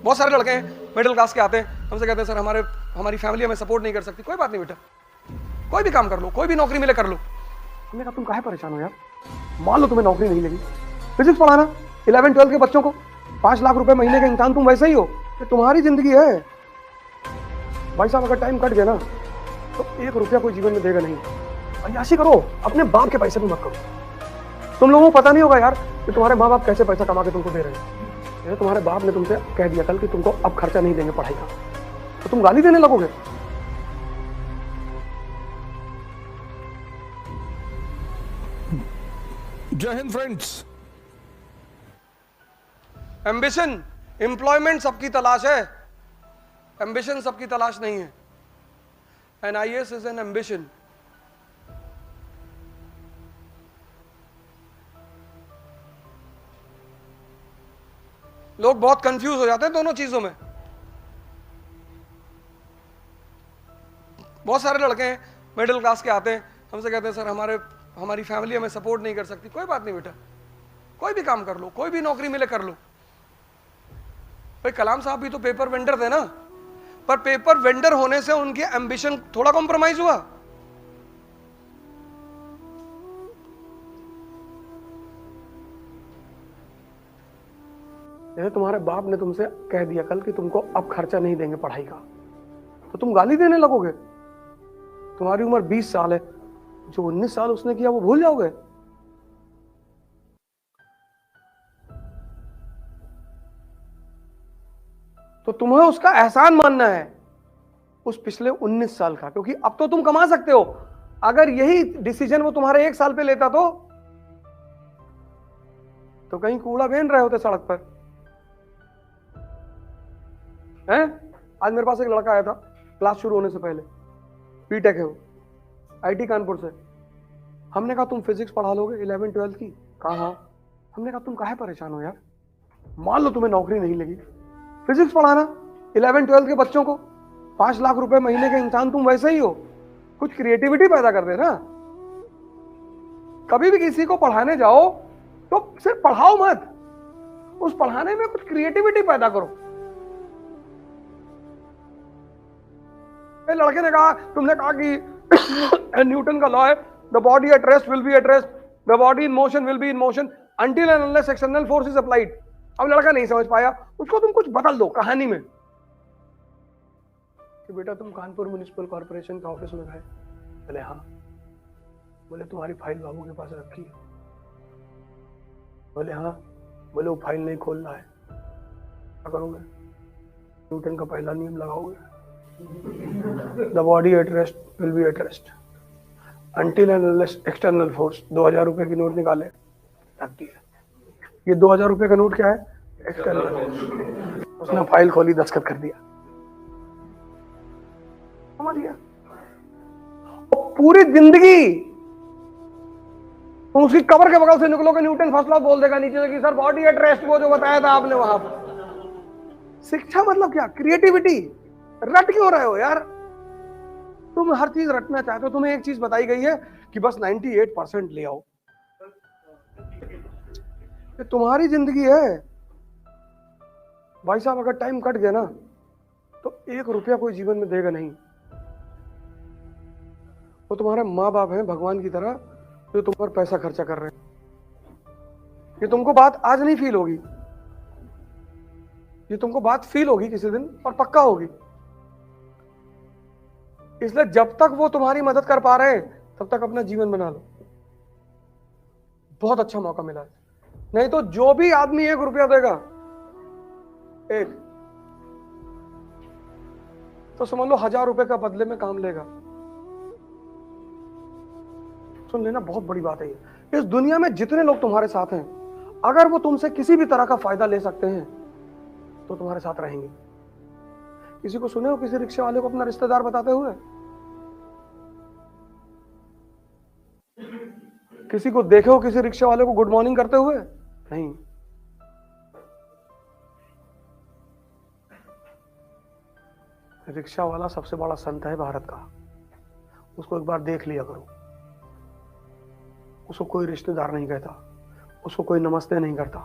बहुत सारे लड़के हैं मिडिल क्लास के आते हैं, हमसे कहते हैं सर हमारी फैमिली हमें सपोर्ट नहीं कर सकती। कोई बात नहीं बेटा, कोई भी काम कर लो, कोई भी नौकरी मिले कर लो। हमने कहा तुम काहे परेशान हो यार, मान लो तुम्हें नौकरी नहीं लगी, फिजिक्स पढ़ाना 11-12 के बच्चों को 5 लाख रुपए महीने का इंसान, तुम वैसे ही हो, ये तुम्हारी जिंदगी है भाई साहब। अगर टाइम कट गया ना तो 1 रुपया कोई जीवन में देगा नहीं। अय्याशी करो, अपने बाप के पैसे भी मत करो। तुम लोगों को पता नहीं होगा यार कि तुम्हारे माँ बाप कैसे पैसा कमा के तुमको दे रहे हैं। तुम्हारे बाप ने तुमसे कह दिया कल कि तुमको अब खर्चा नहीं देंगे पढ़ाई का, तो तुम गाली देने लगोगे। जय हिंद फ्रेंड्स। एम्बिशन, एम्प्लॉयमेंट सबकी तलाश है, एम्बिशन सबकी तलाश नहीं है। An IAS is an ambition. लोग बहुत कंफ्यूज हो जाते हैं दोनों चीजों में। बहुत सारे लड़के हैं मिडिल क्लास के आते हैं, हमसे कहते हैं सर हमारी फैमिली हमें सपोर्ट नहीं कर सकती। कोई बात नहीं बेटा, कोई भी काम कर लो, कोई भी नौकरी मिले कर लो। भाई कलाम साहब भी तो पेपर वेंडर थे ना, पर पेपर वेंडर होने से उनके एम्बिशन थोड़ा कॉम्प्रोमाइज हुआ। तुम्हारे बाप ने तुमसे कह दिया कल कि तुमको अब खर्चा नहीं देंगे पढ़ाई का, तो तुम गाली देने लगोगे। तुम्हारी उम्र 20 साल है, जो 19 साल उसने किया वो भूल जाओगे। तो तुम्हें उसका एहसान मानना है उस पिछले 19 साल का, क्योंकि अब तो तुम कमा सकते हो। अगर यही डिसीजन वो तुम्हारे 1 साल पे लेता तो कहीं कूड़ा बेन रहे होते सड़क पर हैं। आज मेरे पास एक लड़का आया था क्लास शुरू होने से पहले, बीटेक है वो, IIT कानपुर से। हमने कहा तुम फिजिक्स पढ़ा लोगे 11-12 की? कहा हाँ। हमने कहा तुम काहे परेशान हो यार, मान लो तुम्हें नौकरी नहीं लगी, फिजिक्स पढ़ाना 11-12 के बच्चों को 5 लाख रुपए महीने का इंसान, तुम वैसे ही हो, कुछ क्रिएटिविटी पैदा कर देना। कभी भी किसी को पढ़ाने जाओ तो सिर्फ पढ़ाओ मत, उस पढ़ाने में कुछ क्रिएटिविटी पैदा करो। लड़के ने कहा, तुमने कहा कि न्यूटन का लॉ है, the body at rest will be at rest, the body in motion will be in motion until and unless external force is applied. अब लड़का नहीं समझ पाया, उसको तुम कुछ बदल दो कहानी में कि बेटा तुम कानपुर म्युनिसिपल कॉर्पोरेशन का ऑफिस में गए। बोले हाँ। बोले तुम्हारी फाइल बाबू के पास रखी है? बोले हाँ। बोले वो फाइल नहीं खोल रहा है, क्या करोगे? न्यूटन का पहला नियम लगाओगे, the body at rest will be at rest until and unless external force. 2000 रुपए की नोट निकाले, रख दिया। ये 2000 रुपए का नोट क्या है? एक्सटर्नल। उसने फाइल खोली, दस्तखत कर दिया, समझ गया। और पूरी जिंदगी तुम उसकी कबर के बगल से निकलोगे, न्यूटन फर्स्ट लॉ बोल देगा नीचे से कि सर बॉडी एट रेस्ट, वो जो बताया था आपने वहां पर। शिक्षा मतलब क्या? क्रिएटिविटी। रट क्यों रहे हो यार? तुम हर चीज रटना चाहते हो। तुम्हें एक चीज बताई गई है कि बस 98% ले आओ, ये तुम्हारी जिंदगी है भाई साहब। अगर टाइम कट गया ना तो 1 रुपया कोई जीवन में देगा नहीं। वो तुम्हारे माँ बाप हैं भगवान की तरह, जो तुम पर पैसा खर्चा कर रहे हैं। ये तुमको बात आज नहीं फील होगी, ये तुमको बात फील होगी किसी दिन, और पक्का होगी। इसलिए जब तक वो तुम्हारी मदद कर पा रहे हैं तब तक अपना जीवन बना लो। बहुत अच्छा मौका मिला है। नहीं तो जो भी आदमी 1 रुपया देगा, एक, तो समझ लो 1000 रुपए का बदले में काम लेगा। सुन लेना, बहुत बड़ी बात है ये। इस दुनिया में जितने लोग तुम्हारे साथ हैं, अगर वो तुमसे किसी भी तरह का फायदा ले सकते हैं तो तुम्हारे साथ रहेंगे। किसी को सुने हो किसी रिक्शे वाले को अपना रिश्तेदार बताते हुए? किसी को देखे हो किसी रिक्शे वाले को गुड मॉर्निंग करते हुए? नहीं। रिक्शा वाला सबसे बड़ा संत है भारत का, उसको एक बार देख लिया करो। उसको कोई रिश्तेदार नहीं कहता, उसको कोई नमस्ते नहीं करता,